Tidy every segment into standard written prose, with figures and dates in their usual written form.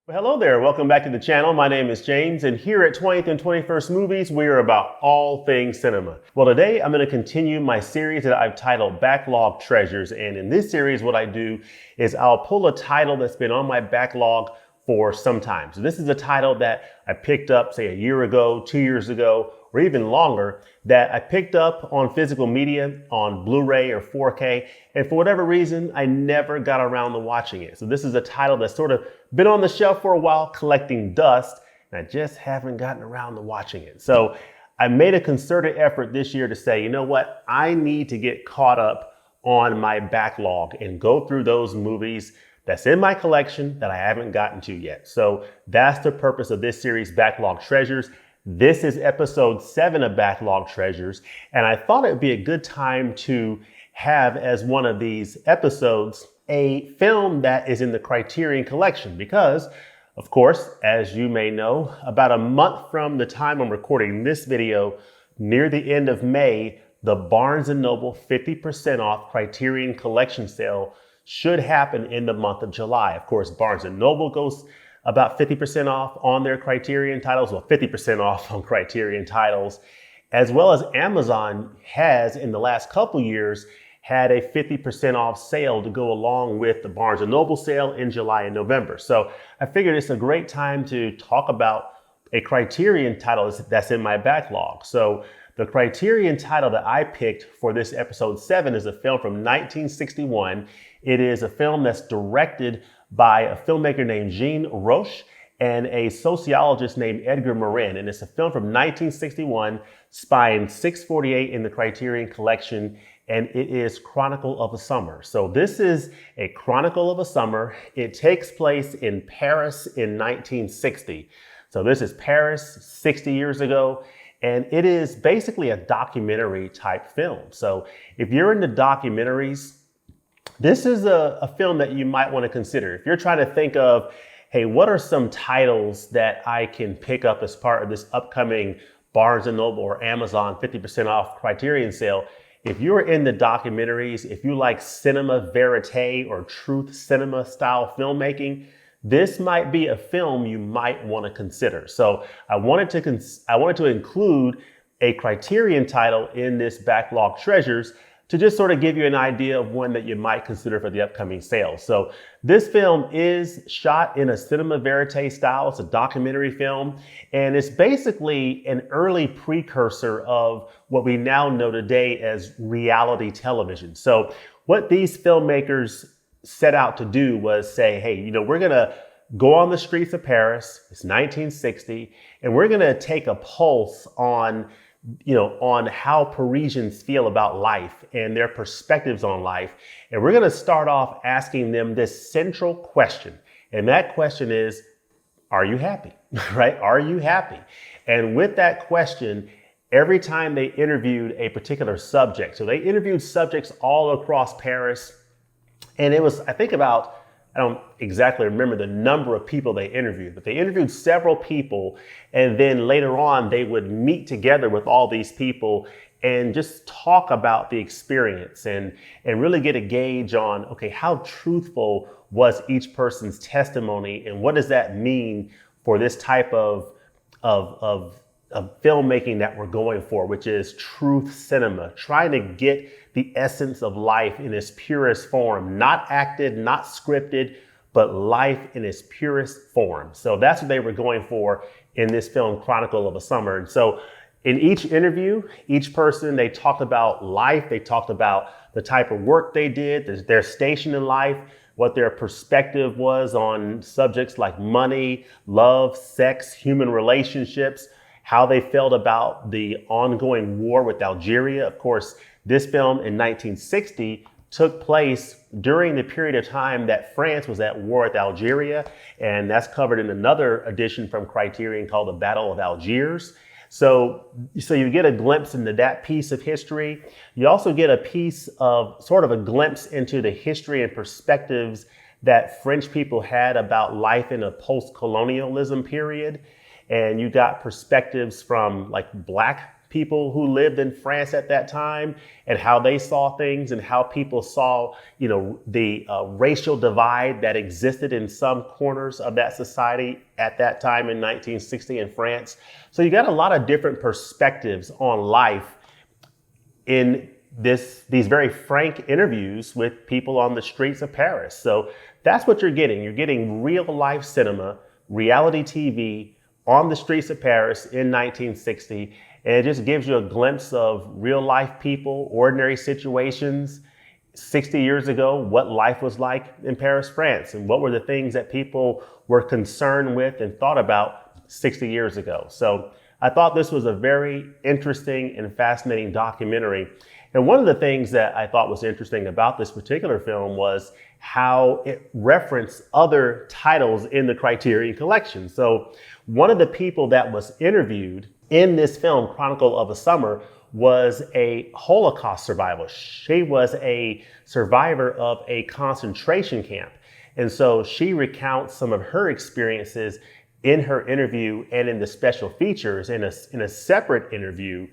Well, hello there. Welcome back to the channel. My name is James, and here at 20th and 21st Movies, we are about all things cinema. Well, today I'm going to continue my series that I've titled Backlog Treasures. And in this series, what I do is I'll pull a title that's been on my backlog for some time. So this is a title that I picked up, say, a year ago, 2 years ago, or even longer, that I picked up on physical media, on Blu-ray or 4K, and for whatever reason, I never got around to watching it. So this is a title that's sort of been on the shelf for a while, collecting dust, and I just haven't gotten around to watching it. So I made a concerted effort this year to say, you know what, I need to get caught up on my backlog and go through those movies that's in my collection that I haven't gotten to yet. So that's the purpose of this series, Backlog Treasures. This is episode 7 of Backlog Treasures, and I thought it would be a good time to have as one of these episodes a film that is in the Criterion Collection because, of course, as you may know, about a month from the time I'm recording this video, near the end of May, the Barnes & Noble 50% off Criterion Collection sale should happen in the month of July. Of course, Barnes & Noble goes about 50% off on their Criterion titles, well, 50% off on Criterion titles, as well as Amazon has in the last couple years had a 50% off sale to go along with the Barnes & Noble sale in July and November. So I figured it's a great time to talk about a Criterion title that's in my backlog. So the Criterion title that I picked for this episode 7 is a film from 1961. It is a film that's directed by a filmmaker named Rouche and a sociologist named Edgar Morin. And it's a film from 1961, spine 648 in the Criterion Collection, and it is Chronicle of a Summer. So this is a Chronicle of a Summer. It takes place in Paris in 1960. So this is Paris 60 years ago. And it is basically a documentary type film. So if you're into documentaries, this is a film that you might want to consider. If you're trying to think of, hey, what are some titles that I can pick up as part of this upcoming Barnes & Noble or Amazon 50% off Criterion sale, if you're in the documentaries, if you like cinema verite or truth cinema style filmmaking, this might be a film you might want to consider. So I wanted to include a Criterion title in this Backlog Treasures to just sort of give you an idea of one that you might consider for the upcoming sale. So this film is shot in a cinema verite style. It's a documentary film, and it's basically an early precursor of what we now know today as reality television. So what these filmmakers set out to do was say, hey, we're gonna go on the streets of Paris, it's 1960, and we're gonna take a pulse on how Parisians feel about life and their perspectives on life. And we're gonna start off asking them this central question. And that question is, are you happy, right? Are you happy? And with that question, every time they interviewed a particular subject, so they interviewed subjects all across Paris, and it was, I think I don't exactly remember the number of people they interviewed, but they interviewed several people. And then later on, they would meet together with all these people and just talk about the experience and really get a gauge on, okay, how truthful was each person's testimony and what does that mean for this type of filmmaking that we're going for, which is truth cinema, trying to get the essence of life in its purest form, not acted, not scripted, but life in its purest form. So that's what they were going for in this film, Chronicle of a Summer. And so in each interview, each person, they talked about life. They talked about the type of work they did, their station in life, what their perspective was on subjects like money, love, sex, human relationships, how they felt about the ongoing war with Algeria. Of course, this film in 1960 took place during the period of time that France was at war with Algeria, and that's covered in another edition from Criterion called The Battle of Algiers. So you get a glimpse into that piece of history. You also get a piece of sort of a glimpse into the history and perspectives that French people had about life in a post-colonialism period. And you got perspectives from like Black people who lived in France at that time and how they saw things and how people saw, the racial divide that existed in some corners of that society at that time in 1960 in France. So you got a lot of different perspectives on life in these very frank interviews with people on the streets of Paris. So that's what you're getting. You're getting real life cinema, reality TV on the streets of Paris in 1960. And it just gives you a glimpse of real life people, ordinary situations 60 years ago, what life was like in Paris, France, and what were the things that people were concerned with and thought about 60 years ago. So I thought this was a very interesting and fascinating documentary. And one of the things that I thought was interesting about this particular film was how it referenced other titles in the Criterion Collection. So one of the people that was interviewed in this film, Chronicle of a Summer, was a Holocaust survivor. She was a survivor of a concentration camp. And so she recounts some of her experiences in her interview and in the special features in a separate interview.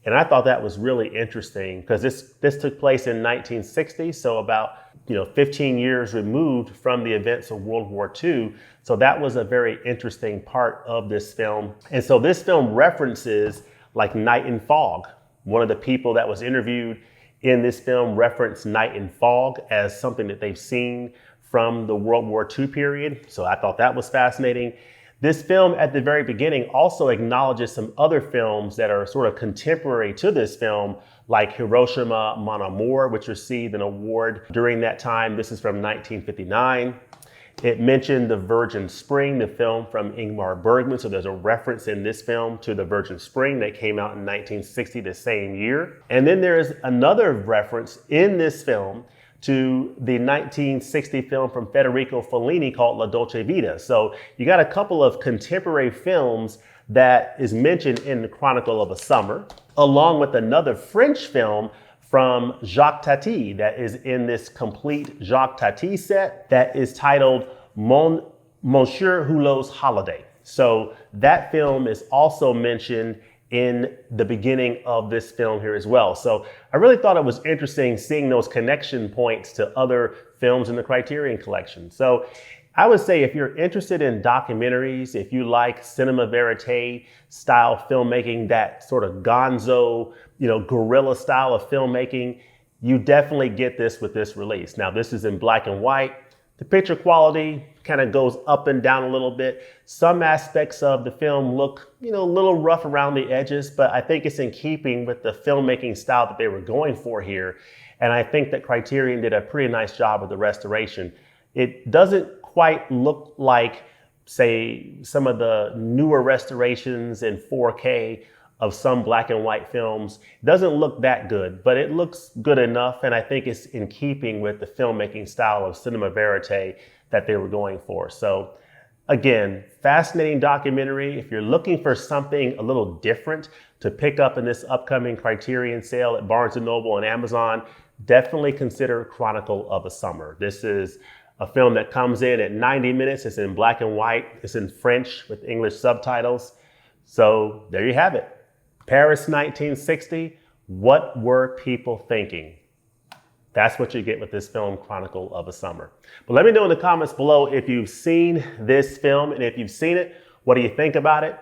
And I thought that was really interesting because this took place in 1960, so about 15 years removed from the events of World War II. So that was a very interesting part of this film. And so this film references like night and fog. One of the people that was interviewed in this film referenced night and fog as something that they've seen from the World War II period. So I thought that was fascinating. This film at the very beginning also acknowledges some other films that are sort of contemporary to this film, like Hiroshima Mon Amour, which received an award during that time. This is from 1959. It mentioned The Virgin Spring, the film from Ingmar Bergman. So there's a reference in this film to The Virgin Spring that came out in 1960, the same year. And then there's another reference in this film to the 1960 film from Federico Fellini called La Dolce Vita. So you got a couple of contemporary films that is mentioned in the Chronicle of a Summer, along with another French film from Jacques Tati that is in this complete Jacques Tati set that is titled Monsieur Hulot's Holiday. So that film is also mentioned in the beginning of this film here as well. So I really thought it was interesting seeing those connection points to other films in the Criterion Collection. So I would say if you're interested in documentaries, if you like cinema verite style filmmaking, that sort of gonzo, guerrilla style of filmmaking, you definitely get this with this release. Now this is in black and white. The picture quality kind of goes up and down a little bit. Some aspects of the film look, a little rough around the edges, but I think it's in keeping with the filmmaking style that they were going for here. And I think that Criterion did a pretty nice job with the restoration. It doesn't quite look like, say, some of the newer restorations in 4K of some black and white films. It doesn't look that good, but it looks good enough. And I think it's in keeping with the filmmaking style of cinema verite that they were going for. So again, fascinating documentary. If you're looking for something a little different to pick up in this upcoming Criterion sale at Barnes & Noble and Amazon, definitely consider Chronicle of a Summer. This is a film that comes in at 90 minutes. It's in black and white. It's in French with English subtitles. So there you have it. Paris 1960, what were people thinking? That's what you get with this film, Chronicle of a Summer. But let me know in the comments below if you've seen this film, and if you've seen it, what do you think about it?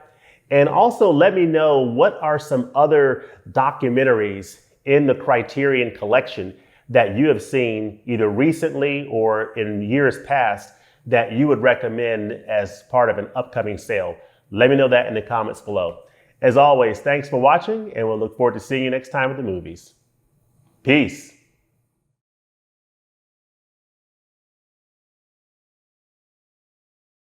And also let me know what are some other documentaries in the Criterion Collection that you have seen either recently or in years past that you would recommend as part of an upcoming sale. Let me know that in the comments below. As always, thanks for watching, and we'll look forward to seeing you next time at the movies. Peace.